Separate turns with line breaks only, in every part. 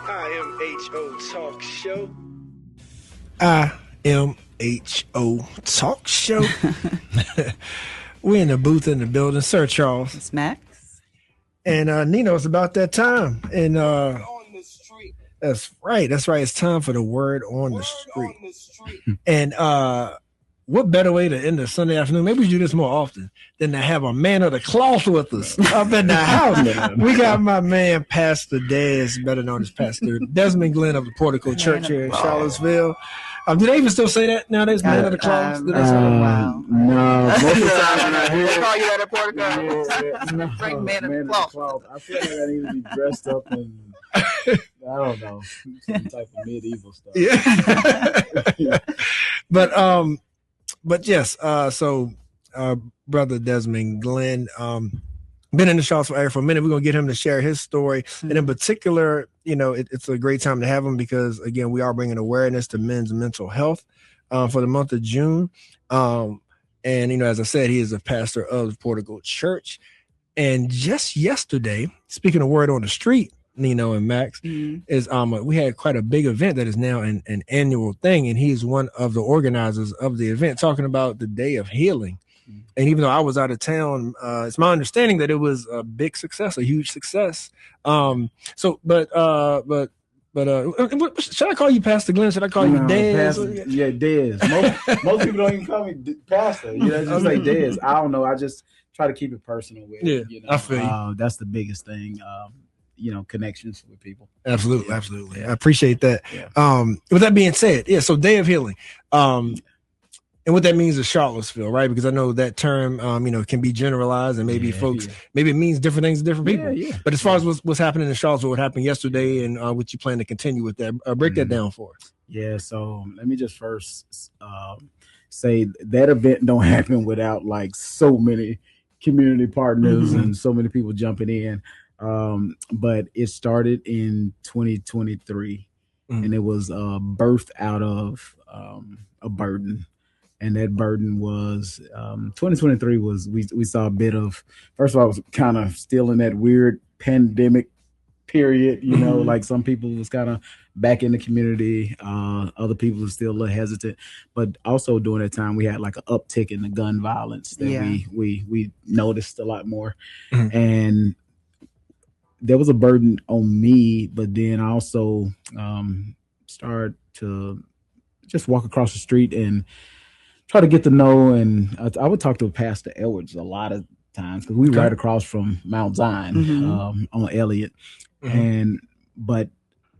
IMHO Talk Show.
IMHO Talk Show. We're in the booth in the building. Sir Charles.
It's Max.
And Nino, it's about that time. And
On the street.
that's right. It's time for the word on the street. And what better way to end the Sunday afternoon? Maybe we should do this more often than to have a man of the cloth with us up in the house. We got my man, Pastor Dez, better known as Pastor Desmond Glenn of the Portico Church here in Charlottesville. Do they even still say that nowadays, man of the cloth?
Wow.
No, most of the time when I hear
They
it,
call you that at Portico? Bring man of the cloth.
I feel like I need to be dressed up in, I don't know, some type of medieval stuff.
Yeah. But yes, so Brother Desmond Glenn, been in the Charlottesville area for a minute. We're going to get him to share his story. And in particular, it's a great time to have him because, again, we are bringing awareness to men's mental health for the month of June. And, as I said, he is a pastor of the Portico Church. And just yesterday, speaking of word on the street, Nino and Max, is we had quite a big event that is now an annual thing. And he's one of the organizers of the event, talking about the Day of Healing. And even though I was out of town, it's my understanding that it was a big success, a huge success. But should I call you Pastor Glenn? Should I call you Dez?
Yeah, Dez. Most people don't even call me Pastor. Just say Dez. I don't know. I just try to keep it personal with it.
Yeah, I feel you.
That's the biggest thing. Connections with people.
Absolutely. I appreciate that. Yeah. With that being said, so Day of Healing. And what that means is Charlottesville, right? Because I know that term, can be generalized, and maybe maybe it means different things to different people. Yeah. But as far as what's happening in Charlottesville, what happened yesterday, and what you plan to continue with that, break that down for us.
Yeah. So let me just first say that event don't happen without like so many community partners and so many people jumping in. But it started in 2023, and it was birthed out of a burden. And that burden was 2023 was we saw a bit of, first of all, it was kind of still in that weird pandemic period, like some people was kind of back in the community. Other people were still a little hesitant. But also during that time, we had like an uptick in the gun violence that we noticed a lot more. And there was a burden on me, but then I also started to just walk across the street and try to get to know, and I would talk to Pastor Edwards a lot of times because we right across from Mount Zion on Elliott, but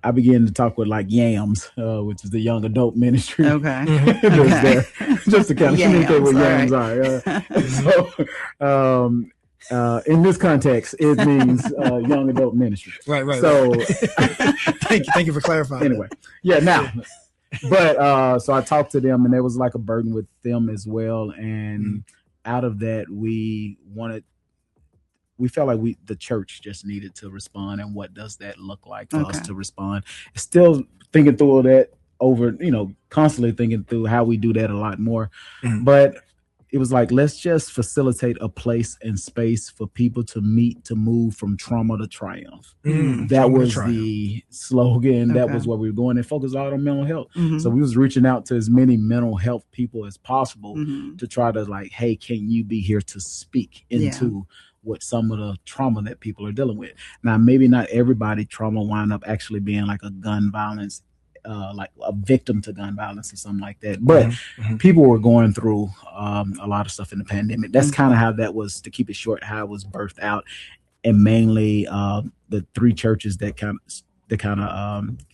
I began to talk with like Yams, which is the young adult ministry.
Okay.
There, just to kind of communicate what Yams are. In this context, it means young adult ministry.
Right.
So,
thank you for clarifying.
Anyway, now. But so I talked to them, and there was like a burden with them as well. And out of that, we felt like the church just needed to respond. And what does that look like for us to respond? Still thinking through all that over, constantly thinking through how we do that a lot more. But it was like, let's just facilitate a place and space for people to meet, to move from trauma to triumph. That was the slogan. That was where we were going, and focus out on mental health. So we was reaching out to as many mental health people as possible to try to like, hey, can you be here to speak into what some of the trauma that people are dealing with? Now, maybe not everybody trauma wind up actually being like a gun violence, like a victim to gun violence or something like that. But people were going through a lot of stuff in the pandemic. That's kind of how that was, to keep it short, how it was birthed out. And mainly the three churches that kind of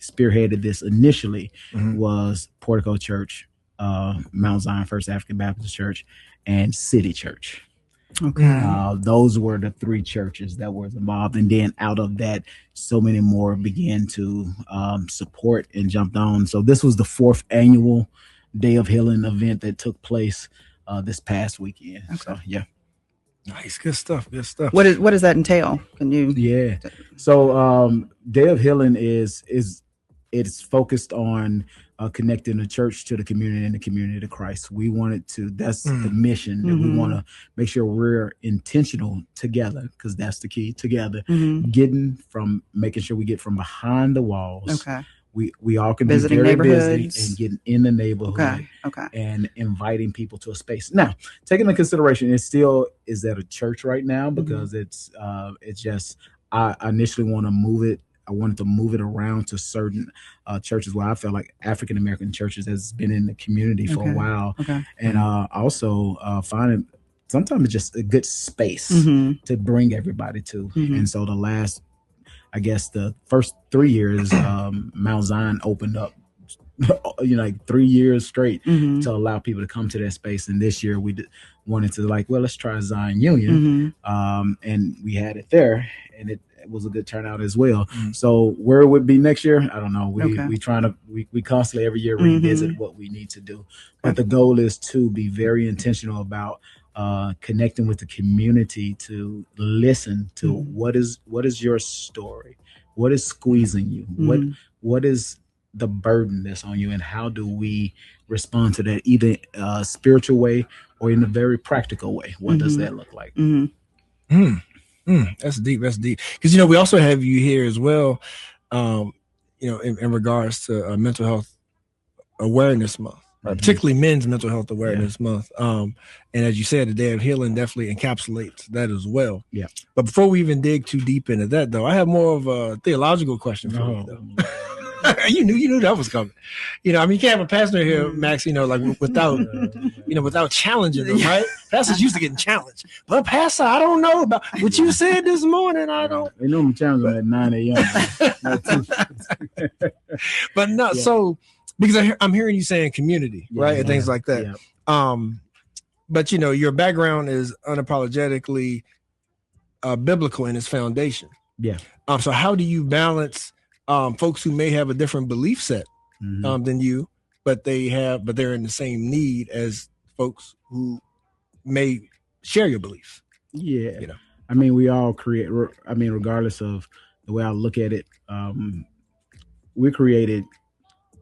spearheaded this initially was Portico Church, Mount Zion First African Baptist Church, and City Church. Those were the three churches that were involved, and then out of that, so many more began to support and jumped on. So this was the 4th annual Day of Healing event that took place this past weekend. So
nice, good stuff.
What does that entail? Can you?
So Day of Healing is focused on connecting the church to the community and the community to Christ. We wanted to, that's the mission that we want to make sure we're intentional together, because that's the key, together, making sure we get from behind the walls.
Okay.
We all can
Visiting
be very
neighborhoods.
busy and getting in the neighborhood and inviting people to a space. Now, taking into consideration, it still is at a church right now because it's just, I initially want to move it. I wanted to move it around to certain churches where I felt like African American churches has been in the community for a while, and also finding sometimes it's just a good space to bring everybody to. And so I guess the first 3 years, Mount Zion opened up, like 3 years straight to allow people to come to that space. And this year we wanted to let's try Zion Union, and we had it there, and it was a good turnout as well. So where it would be next year, I don't know. We constantly every year revisit what we need to do, but the goal is to be very intentional about connecting with the community, to listen to what is your story, what is squeezing you, what is the burden that's on you, and how do we respond to that, either a spiritual way or in a very practical way. What does that look like?
That's deep. That's deep. Because we also have you here as well. In regards to Mental Health Awareness Month, right? Particularly Men's Mental Health Awareness Month. And as you said, the Day of Healing definitely encapsulates that as well. Yeah. But before we even dig too deep into that, though, I have more of a theological question for you, though. You knew that was coming. You can't have a pastor here, Max, without challenging them, right? Pastors used to getting challenged. But Pastor, I don't know about what you said this morning. I don't.
They know I'm challenging at 9 a.m.
But no, so because I'm hearing you saying community, right? And things like that. Yeah. But your background is unapologetically biblical in its foundation. Yeah. So how do you balance folks who may have a different belief set than you, but they're in the same need as folks who may share your beliefs? Yeah.
I mean, we all create, regardless of the way I look at it, we're created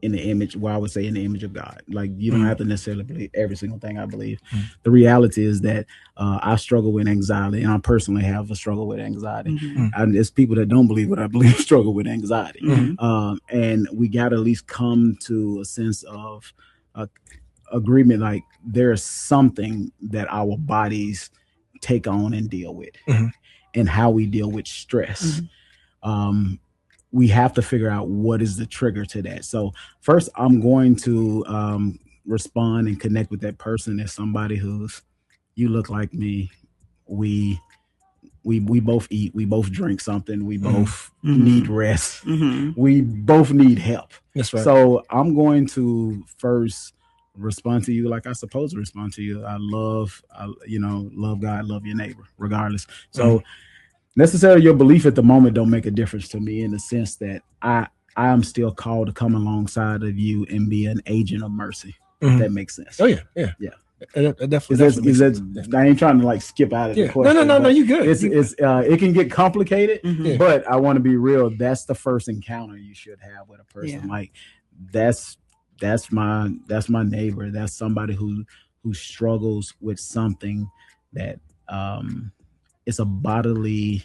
in the image, I would say in the image of God. Like, you don't have to necessarily believe every single thing I believe. The reality is that I struggle with anxiety, and I personally have a struggle with anxiety. And it's people that don't believe what I believe struggle with anxiety. And we got to at least come to a sense of agreement, like there's something that our bodies take on and deal with, and how we deal with stress. We have to figure out what is the trigger to that. So first, I'm going to respond and connect with that person as somebody who's, you look like me. We both eat. We both drink something. We both need rest. We both need help. That's right. So I'm going to first respond to you like I supposed to respond to you. I love God, love your neighbor, regardless. So necessarily your belief at the moment don't make a difference to me, in the sense that I am still called to come alongside of you and be an agent of mercy. If that makes sense.
Oh yeah. It definitely.
I ain't trying to skip out of the question.
No, you good.
It can get complicated, but I want to be real. That's the first encounter you should have with a person. Like that's my neighbor. That's somebody who struggles with something that it's a bodily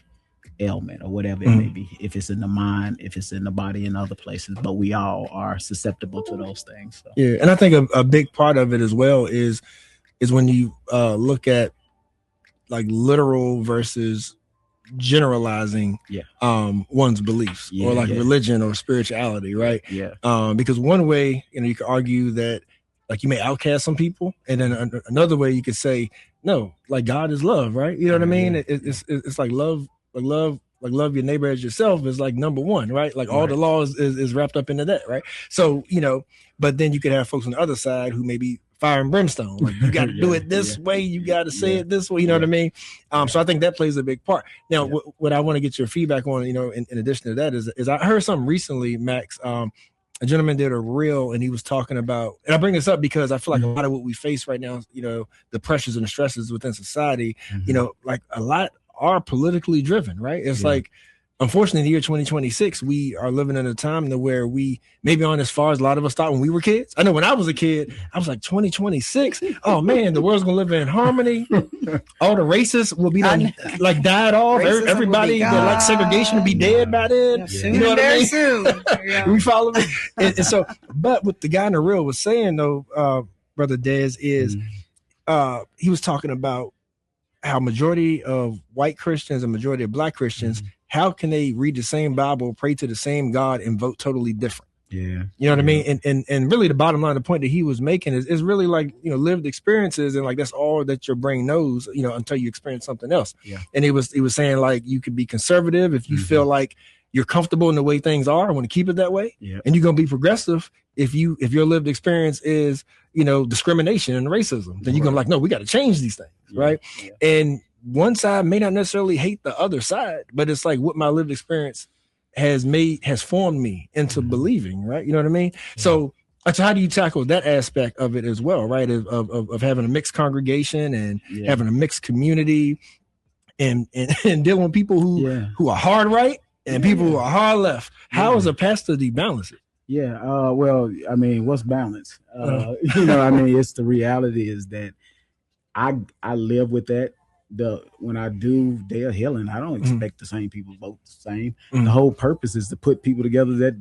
ailment or whatever it may be, if it's in the mind, if it's in the body, and other places, but we all are susceptible to those things. So.
Yeah. And I think a big part of it as well is when you look at literal versus generalizing one's beliefs or religion or spirituality, right? Because one way, you could argue that you may outcast some people, and then another way you could say, no, God is love, right? You know what I mean? It's like love your neighbor as yourself is number one, right? All the laws is wrapped up into that, right? So, but then you could have folks on the other side who may be fire and brimstone. You got to do it this way. You got to say it this way. You know what I mean? So I think that plays a big part. Now, what I want to get your feedback on, in addition to that is I heard something recently, Max, a gentleman did a reel, and he was talking about, and I bring this up because I feel like a lot of what we face right now, the pressures and the stresses within society, a lot are politically driven, right? It's unfortunately, in the year 2026, we are living in a time to where we maybe aren't as far as a lot of us thought when we were kids. I know when I was a kid, I was like 2026. Oh man, the world's gonna live in harmony. All the racists will be done, like died off. Everybody that likes segregation will be dead by then.
Soon,
you know what I mean?
Soon. Yeah.
We follow me. And so, but what the guy in the reel was saying though, Brother Dez, is he was talking about how majority of white Christians and majority of black Christians, how can they read the same Bible, pray to the same God, and vote totally different?
Yeah.
You know what I mean? And really the bottom line, the point that he was making is really like, lived experiences, and like that's all that your brain knows, until you experience something else.
Yeah.
And he was saying like you could be conservative if you feel like you're comfortable in the way things are. I want to keep it that way.
Yeah.
And you're gonna be progressive if your lived experience is, discrimination and racism. Then you're gonna be like, no, we got to change these things, right? Yeah. And one side may not necessarily hate the other side, but it's like what my lived experience has formed me into believing, right? You know what I mean? Yeah. So how do you tackle that aspect of it as well, right? Of having a mixed congregation and having a mixed community and dealing with people who are hard right and people who are hard left. How is a pastor to balance it?
Yeah. Well, I mean, what's balance? It's the reality is that I live with that. When I do day of healing, I don't expect the same people to vote the same. The whole purpose is to put people together that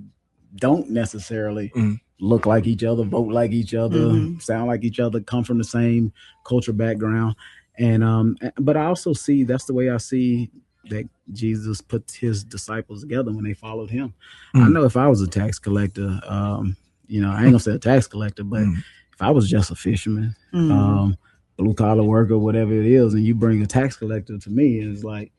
don't necessarily look like each other, vote like each other, sound like each other, come from the same culture background. And but I also see that's the way I see that Jesus put his disciples together when they followed him. I know if I was a tax collector, I ain't gonna say a tax collector, but if I was just a fisherman, blue collar worker, whatever it is, and you bring a tax collector to me, it's like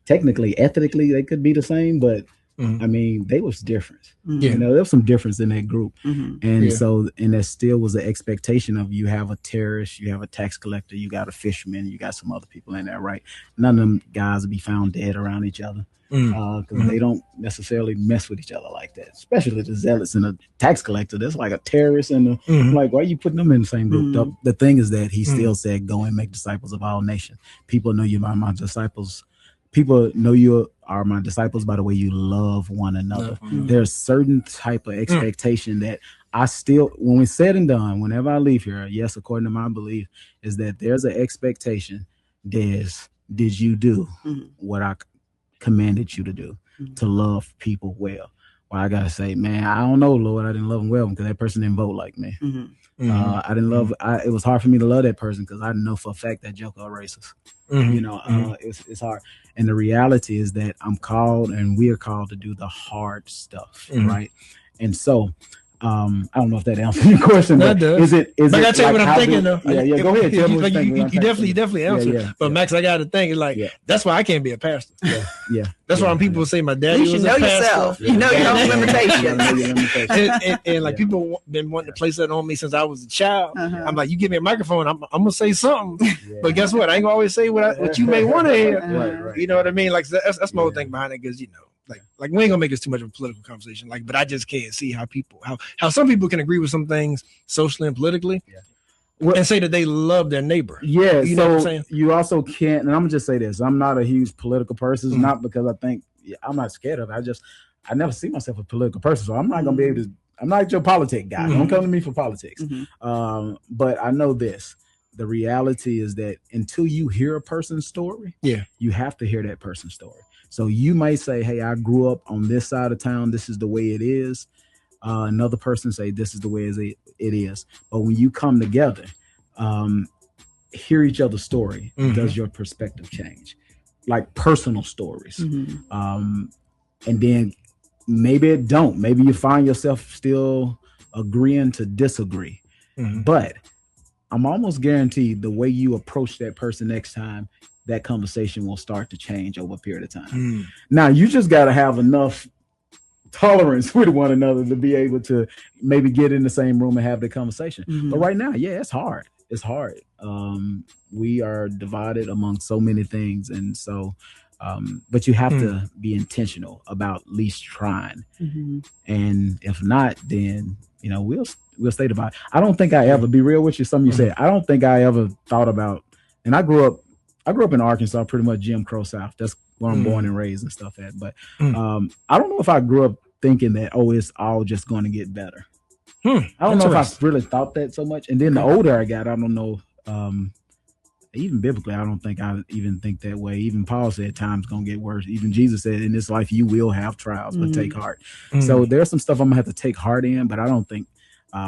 technically, ethically, they could be the same, but I mean, they was different. There was some difference in that group. And so, and there still was an expectation of you have a terrorist, you have a tax collector, you got a fisherman, you got some other people in there, right? None of them guys will be found dead around each other because they don't necessarily mess with each other like that, especially the zealots and the tax collector. That's like a terrorist and like, why are you putting them in the same group? The thing is that he still said, go and make disciples of all nations. People know you by my disciples. People know you are my disciples by the way you love one another. There's certain type of expectation that I still, when it's said and done, whenever I leave here, yes, according to my belief, is that there's an expectation. Did you do what I commanded you to do, to love people well? Well, I gotta say, man, I don't know, Lord, I didn't love them well because that person didn't vote like me. I didn't love. It was hard for me to love that person because I know for a fact that joker are racist. It's hard. And the reality is that I'm called, and we are called to do the hard stuff, right? And so, I don't know if that answers your question, but is it? But I
gotta tell you what I'm thinking though.
Yeah, go ahead.
You definitely answer. But Max, I gotta think like that's why I can't be a pastor. That's why when people say my daddy was a pastor.
Yourself. You know your own limitations.
And like people been wanting to place that on me since I was a child. I'm like, you give me a microphone, I'm gonna say something. But guess what? I ain't gonna always say what you may want to hear.
Right.
You know what I mean? Like that's my whole thing behind it, because like we ain't gonna make this too much of a political conversation. Like, but I just can't see how some people can agree with some things socially and politically, and say that they love their neighbor.
Yeah,
you know what I'm saying? You
also can't. And I'm gonna just say this: I'm not a huge political person. Not because I think I'm not scared of it. I never see myself a political person, so I'm not gonna be able to. I'm not your politic guy. Don't come to me for politics. But I know this. The reality is that until you hear a person's story, you have to hear that person's story. So you might say, hey, I grew up on this side of town. This is the way it is. Another person say, this is the way it is. But when you come together, hear each other's story, does your perspective change? Like personal stories. And then maybe it don't. Maybe you find yourself still agreeing to disagree. But I'm almost guaranteed the way you approach that person next time, that conversation will start to change over a period of time. Now, you just got to have enough tolerance with one another to be able to maybe get in the same room and have the conversation. But right now, it's hard. It's hard. We are divided among so many things. And so, but you have to be intentional about at least trying. And if not, then, we'll stay divided. I don't think I ever, be real with you, something you said, I don't think I ever thought about, and I grew up in Arkansas, pretty much Jim Crow South. That's where I'm born and raised and stuff at. But
Mm.
I don't know if I grew up thinking that, oh, it's all just going to get better. I don't know if I really thought that so much. And then the older I got, I don't know. Even biblically, I don't think I even think that way. Even Paul said time's gonna get worse. Even Jesus said, in this life you will have trials, but take heart. So there's some stuff I'm gonna have to take heart in, but I don't think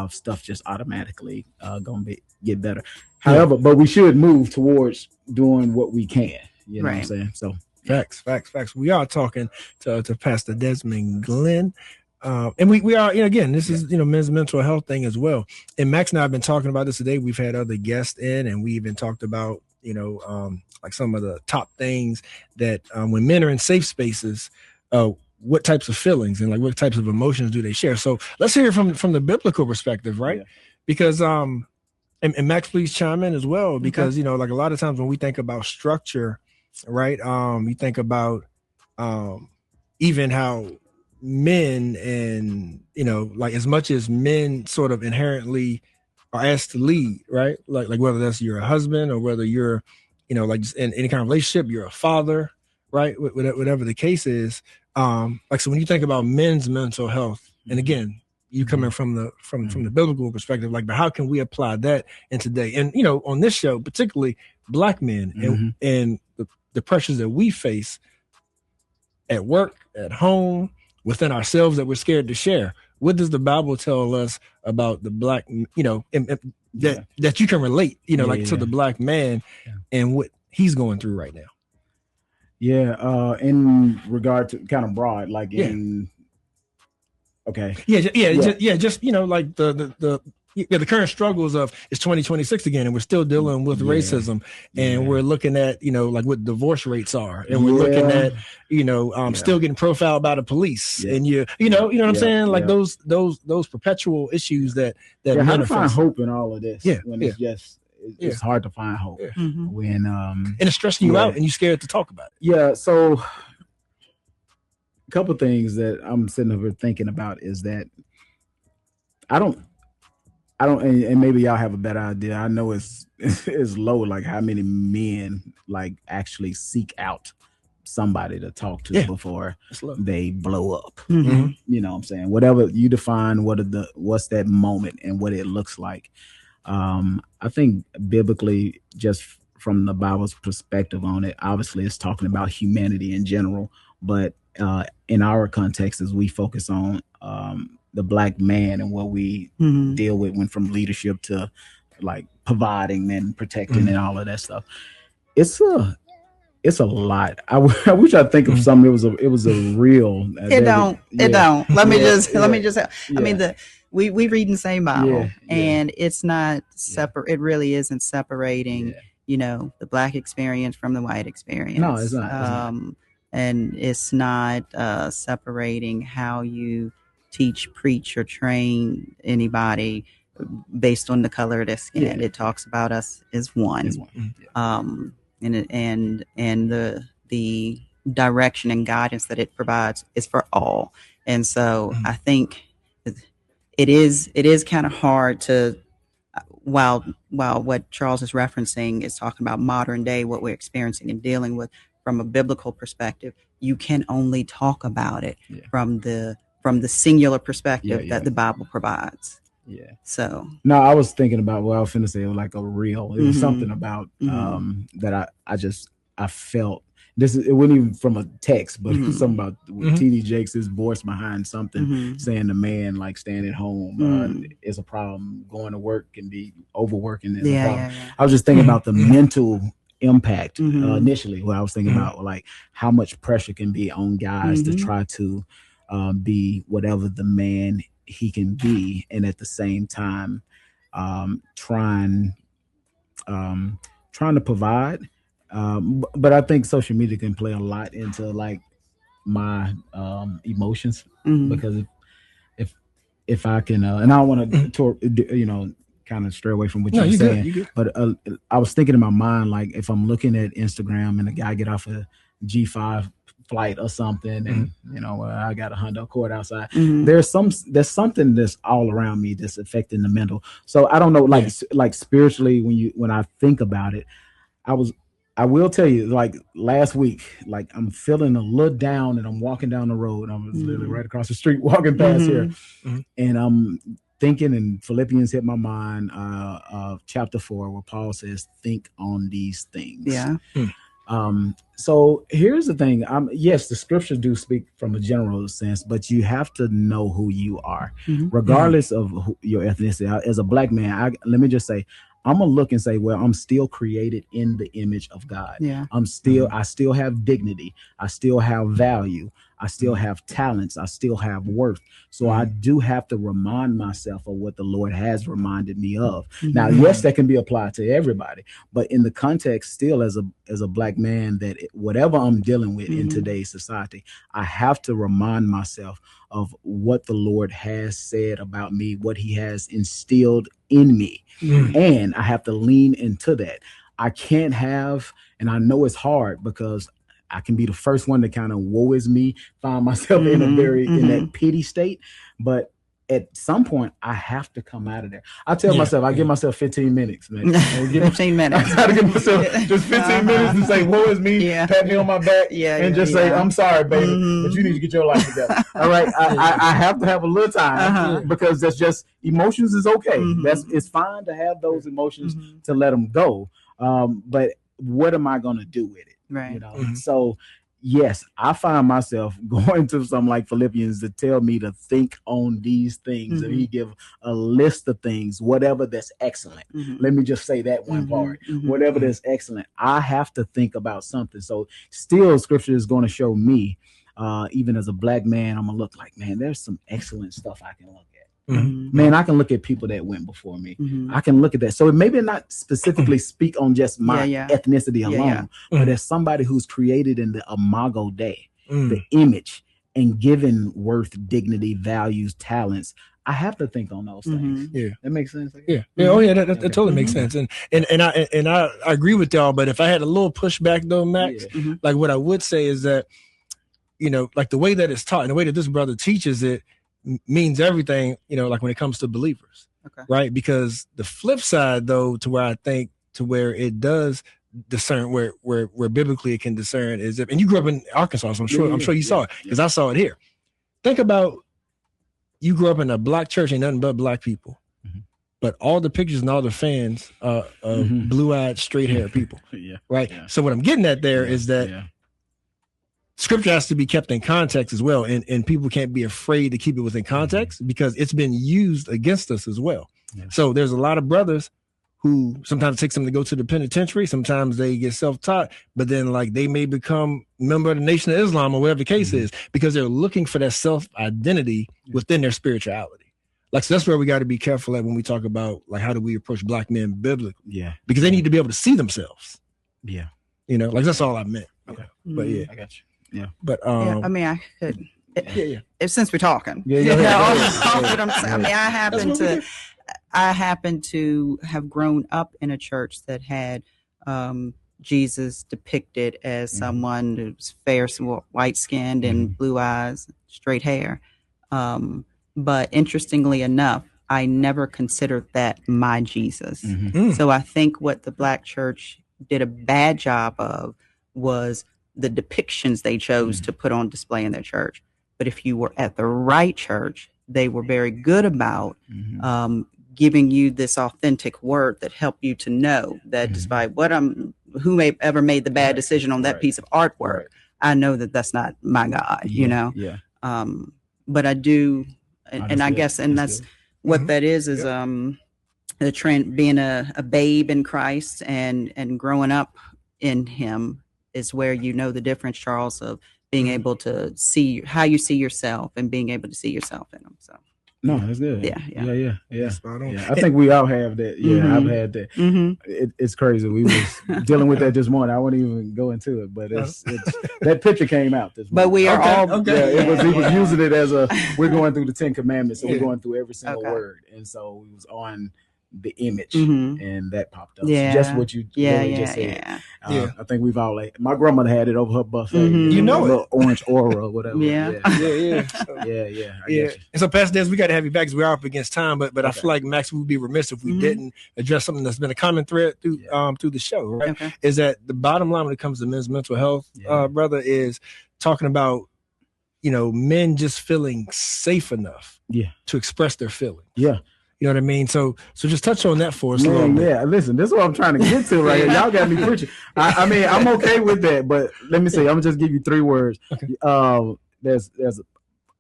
stuff just automatically gonna get better. However, but we should move towards doing what we can. You know what I'm saying? So
facts. We are talking to Pastor Desmond Glenn. And we are, again, this is, men's mental health thing as well. And Max and I have been talking about this today. We've had other guests in, and we even talked about, like some of the top things that when men are in safe spaces, what types of feelings and like what types of emotions do they share? So let's hear from the biblical perspective, right? Because and Max, please chime in as well, because like a lot of times when we think about structure, right? You think about even how men and like as much as men sort of inherently are asked to lead, right? Like whether that's you're a husband or whether you're like just in any kind of relationship, you're a father, right? Whatever the case is. Like, so when you think about men's mental health, and again, you coming from the biblical perspective, like, but how can we apply that in today? And on this show, particularly Black men and the pressures that we face at work, at home, within ourselves that we're scared to share. What does the Bible tell us about the Black, that you can relate, to the Black man and what he's going through right now?
Yeah, in regard to kind of broad, like in
just like the current struggles of it's 2026 again, and we're still dealing with racism, and we're looking at like what divorce rates are, and we're looking at still getting profiled by the police, and you know what I'm saying, like those perpetual issues that
how to find hope in all of this when it's just it's hard to find hope when
and it's stressing you out and you're scared to talk about it.
So a couple things that I'm sitting over thinking about is that I don't, and maybe y'all have a better idea. I know it's low, like how many men like actually seek out somebody to talk to before they blow up. You know what I'm saying? Whatever you define, what's that moment and what it looks like. I think biblically, just from the Bible's perspective on it, obviously it's talking about humanity in general, but in our context, as we focus on the Black man and what we deal with, went from leadership to like providing and protecting and all of that stuff. It's a lot. I wish I think of something. It was a real.
It don't. Let me just. I mean, we read in the same Bible, and it's not separate. It really isn't separating. The Black experience from the white experience.
No, it's not.
And it's not separating how you teach, preach, or train anybody based on the color of their skin. It talks about us as one. And the direction and guidance that it provides is for all. And so I think it is kind of hard to, while what Charles is referencing is talking about modern day, what we're experiencing and dealing with from a biblical perspective, you can only talk about it from the singular perspective that the Bible provides. So
no, I was thinking about I was finna say it was like a reel. It was something about that I felt this. It wasn't even from a text, but it was something about TD Jakes' voice behind something saying the man like staying at home is a problem. Going to work can be overworking is a problem. I was just thinking about the mental impact initially. What I was thinking about like how much pressure can be on guys to try to be whatever the man he can be, and at the same time trying to provide, but I think social media can play a lot into like my emotions, because if I can and I don't want to kind of stray away from what you're saying, good. But I was thinking in my mind, like if I'm looking at Instagram and a guy get off a G5 flight or something, and I got a Honda Accord outside, there's something that's all around me that's affecting the mental. So I don't know, like spiritually, when I think about it, I I will tell you, like last week, like I'm feeling a little down and I'm walking down the road. I was literally right across the street walking past here. And I'm thinking, and Philippians hit my mind, chapter 4, where Paul says, think on these things.
Yeah.
So here's the thing. Yes, the scriptures do speak from a general sense, but you have to know who you are, regardless of your ethnicity. As a black man, let me just say, I'm gonna look and say, well, I'm still created in the image of God.
Yeah.
I still have dignity. I still have value. I still have talents. I still have worth. So I do have to remind myself of what the Lord has reminded me of. Now, yes, that can be applied to everybody, but in the context, still as a black man, that whatever I'm dealing with in today's society, I have to remind myself of what the Lord has said about me, what He has instilled in me, and I have to lean into that. I can't have, and I know it's hard because I can be the first one to kind of woe is me, find myself in that pity state. But at some point, I have to come out of there. I tell myself, I give myself 15 minutes, man.
15 minutes.
I try to give myself just 15 minutes to say, woe is me, pat me on my back, and just say, I'm sorry, baby, but you need to get your life together. All right. I have to have a little time because that's just, emotions is okay. It's fine to have those emotions, to let them go. But what am I going to do with it?
Right.
You know, so yes, I find myself going to something like Philippians to tell me to think on these things, and he give a list of things, whatever that's excellent. Let me just say that one part, whatever that's excellent, I have to think about something. So still, scripture is going to show me, even as a black man, I'm gonna look like, man, there's some excellent stuff I can look at. Man, I can look at people that went before me. I can look at that. So it maybe not specifically speak on just my ethnicity alone, but as somebody who's created in the imago Dei, the image, and given worth, dignity, values, talents, I have to think on those things.
Yeah,
that makes sense.
Oh yeah, that totally makes sense. And I agree with y'all. But if I had a little pushback though, Max, like what I would say is that, you know, like the way that it's taught and the way that this brother teaches it means everything, you know, like when it comes to believers, right? Because the flip side though, to where I think to where it does discern, where biblically it can discern is if, and you grew up in Arkansas, so I'm sure you saw it, because I saw it here. Think about, you grew up in a black church, ain't nothing but black people, but all the pictures and all the fans of blue-eyed, straight-haired people, right? So what I'm getting at there is that scripture has to be kept in context as well. And people can't be afraid to keep it within context because it's been used against us as well. So there's a lot of brothers who sometimes it takes them to go to the penitentiary. Sometimes they get self-taught, but then like they may become member of the Nation of Islam or whatever the case is, because they're looking for that self-identity within their spirituality. Like, so that's where we got to be careful at when we talk about like, how do we approach black men biblically? Because they need to be able to see themselves. You know, like that's all I meant. But
I got you.
But I mean, I could. If since we're talking, I mean, I happen to have grown up in a church that had Jesus depicted as someone who's fair, white skinned, and blue eyes, straight hair. But interestingly enough, I never considered that my Jesus. So I think what the black church did a bad job of was the depictions they chose to put on display in their church. But if you were at the right church, they were very good about giving you this authentic word that helped you to know that despite who may ever made the bad decision on that piece of artwork, I know that that's not my God, you know? But I do, and I guess, and that's what that is the trend, being a babe in Christ and growing up in Him is where you know the difference, Charles, of being able to see how you see yourself and being able to see yourself in Him. So
no, that's good.
Yeah.
Spot on.
I think we all have that. I've had that. It's crazy. We was dealing with that this morning. I won't even go into it, but it's that picture came out this morning.
But we are all
he was using it as we're going through the 10 Commandments, so we're going through every single word, and so we was on the image,
Mhm.
and that popped up.
Yeah.
So just what you literally just said.
Yeah.
I think we've all my grandmother had it over her buffet.
Mhm.
You know
that
it.
little orange aura or whatever.
Yeah.
Yeah.
I
Yeah.
get you.
And so, Pastor Des, we got to have you back because we are up against time. But I
Okay.
feel like Max would be remiss if we
Mhm.
didn't address something that's been a common thread through through the show. Right?
Okay.
Is that the bottom line when it comes to men's mental health,
Yeah.
brother, is talking about men just feeling safe enough, to express their feelings.
Yeah.
You know what I mean? So just touch on that for us a little
Man,
bit.
yeah. Listen, this is what I'm trying to get to right here. Y'all got me preaching. I mean, I'm okay with that, but let me say, I'm gonna just give you 3 words.
Okay.
There's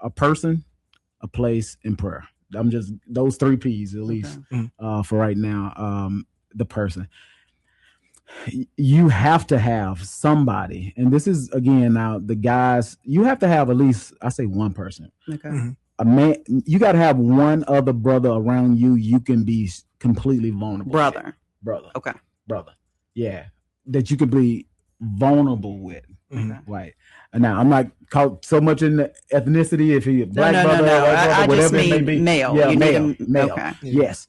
a person, a place, and prayer. I'm just those 3 P's at least for right now. The person. You have to have somebody, and this is again now the guys. You have to have at least, I say, one person.
Okay.
Mhm.
A man. You got to have one other brother around you. You can be completely vulnerable.
Brother.
Brother.
Okay.
Brother. Yeah, that you could be vulnerable with.
Mhm.
Right. And now I'm not caught so much in the ethnicity. If he black brother, white brother,
I just
whatever it may
mean
be.
male.
Yeah,
You need
male.
Okay.
Yeah.
Yes.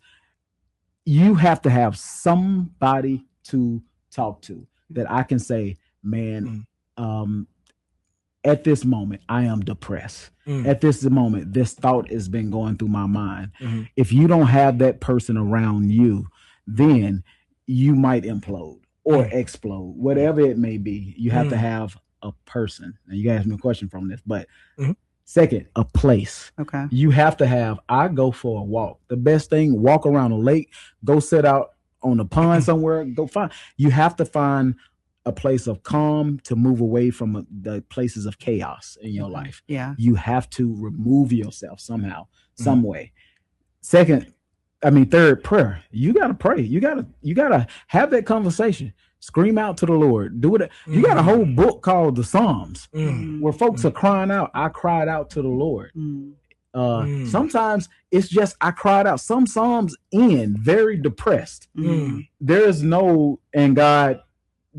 You have to have somebody to talk to that I can say, man, at this moment, I am depressed. At this moment, this thought has been going through my mind. If you don't have that person around you, then you might implode or explode, whatever it may be. You have to have a person. And you asked me a question from this, but second, a place.
Okay.
You have to have, I go for a walk. The best thing, walk around a lake, go sit out on a pond somewhere, go find. You have to find a place of calm to move away from the places of chaos in your life.
Yeah.
You have to remove yourself somehow, some way. Third, prayer. You got to pray. You got to have that conversation. Scream out to the Lord. Do it. You got a whole book called the Psalms where folks are crying out. I cried out to the Lord. Sometimes it's just I cried out. Some Psalms end very depressed. There is no, and God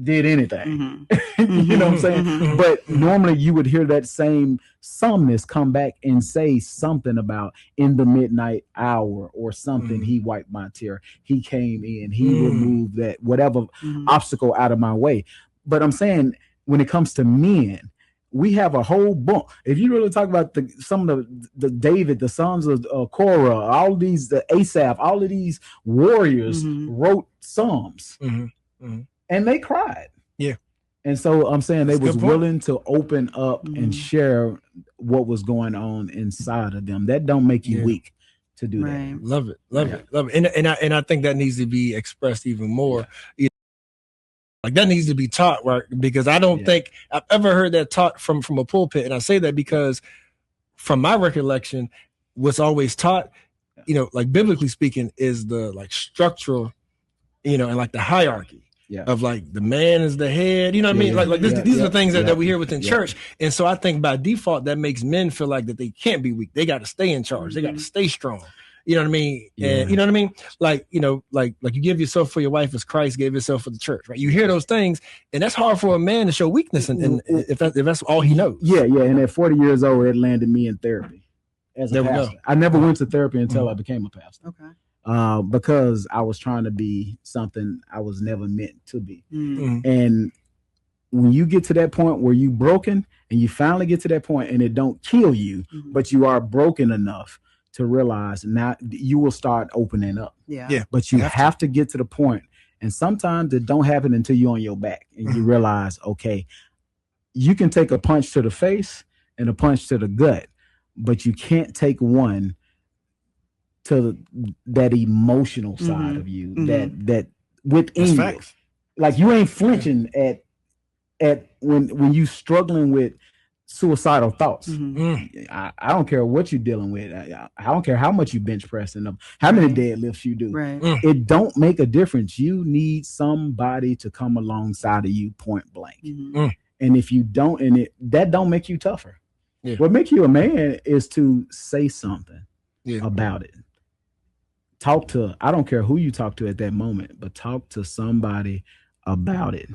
did anything. You know what I'm saying? But normally you would hear that same psalmist come back and say something about in the midnight hour or something. He wiped my tear. He came in. He removed that whatever obstacle out of my way. But I'm saying when it comes to men, we have a whole book. If you really talk about some of the David, the sons of Korah, all these, the Asaph, all of these warriors wrote psalms. And they cried. Yeah. And so I'm saying they was willing to open up and share what was going on inside of them. That don't make you weak to do that.
Love it. Love it. And I think that needs to be expressed even more. Like that needs to be taught, right? Because I don't think I've ever heard that taught from a pulpit. And I say that because from my recollection, what's always taught, like biblically speaking, is the like structural, and like the hierarchy. Of like the man is the head, you know what I mean? Like these are the things that we hear within church. And so I think by default, that makes men feel like that they can't be weak. They got to stay in charge. They got to stay strong. You know what I mean? And you know what I mean? Like, like you give yourself for your wife as Christ gave himself for the church, right? You hear those things, and that's hard for a man to show weakness. And if that's all he knows. Yeah.
And at 40 years old, it landed me in therapy as a pastor. I never went to therapy until I became a pastor. Okay. Because I was trying to be something I was never meant to be. And when you get to that point where you broken and you finally get to that point and it don't kill you, but you are broken enough to realize now you will start opening up. But you have to get to the point, and sometimes it don't happen until you're on your back and you realize, okay, you can take a punch to the face and a punch to the gut, but you can't take one to that emotional side of you that within you. Like you ain't flinching at when you struggling with suicidal thoughts. I don't care what you're dealing with. I don't care how much you bench pressing them, how many deadlifts you do. It don't make a difference. You need somebody to come alongside of you point blank. And if you don't, that don't make you tougher. What makes you a man is to say something about it. Talk to, I don't care who you talk to at that moment, but talk to somebody about it.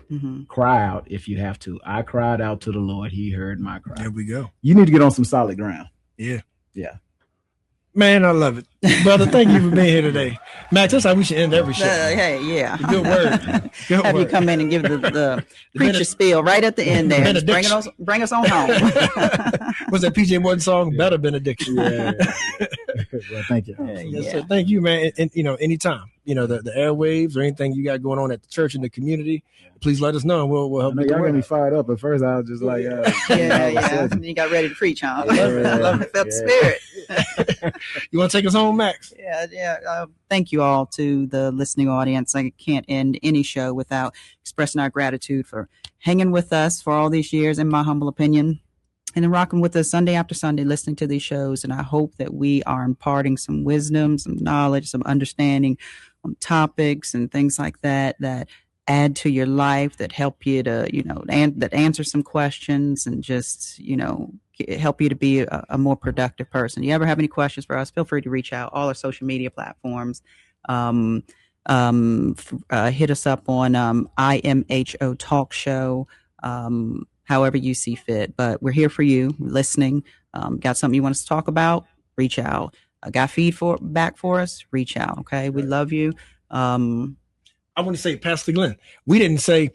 Cry out if you have to. I cried out to the Lord. He heard my cry.
There we go.
You need to get on some solid ground.
Yeah. Man, I love it. Brother, thank you for being here today. Max, that's how we should end every show.
Hey, yeah.
Good word. Good
Have you
word.
come in and give the preacher spiel right at the end there. Just bring us on home.
What's that PJ Morton song? Better benediction.
Yeah. Well, thank you.
Yes, sir. Thank you, man. And anytime, the airwaves or anything you got going on at the church and the community, please let us know and we'll help you.
Y'all got me fired up. At first, I was just like,
yeah. You got ready to preach, huh? I love it. Felt the spirit.
You want to take us home, Max?
Yeah. Thank you all to the listening audience. I can't end any show without expressing our gratitude for hanging with us for all these years, in my humble opinion, and then rocking with us Sunday after Sunday, listening to these shows. And I hope that we are imparting some wisdom, some knowledge, some understanding on topics and things like that add to your life, that help you to, that answer some questions and just, help you to be a more productive person. You ever have any questions for us, feel free to reach out. All our social media platforms. Hit us up on imhotalkshow, however you see fit. But we're here for you, listening. Got something you want us to talk about? Reach out. Got feedback for us? Reach out. Okay, we love you.
I want to say, Pastor Glenn, we didn't say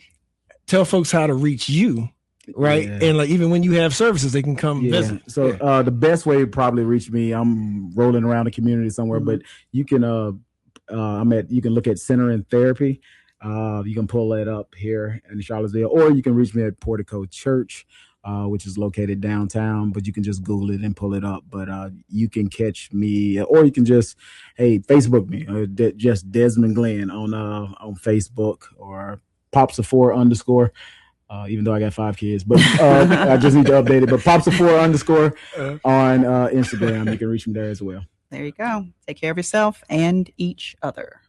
tell folks how to reach you, right? Yeah. And like even when you have services, they can come visit.
So the best way to probably reach me, I'm rolling around the community somewhere, but you can you can look at Center and Therapy. You can pull that up here in Charlottesville, or you can reach me at Portico Church, which is located downtown, but you can just Google it and pull it up. But you can catch me, or you can just, Facebook me, just Desmond Glenn on Facebook, or Popsa4_, even though I got 5 kids, but I just need to update it. But Popsa4_ on Instagram. You can reach me there as well.
There you go. Take care of yourself and each other.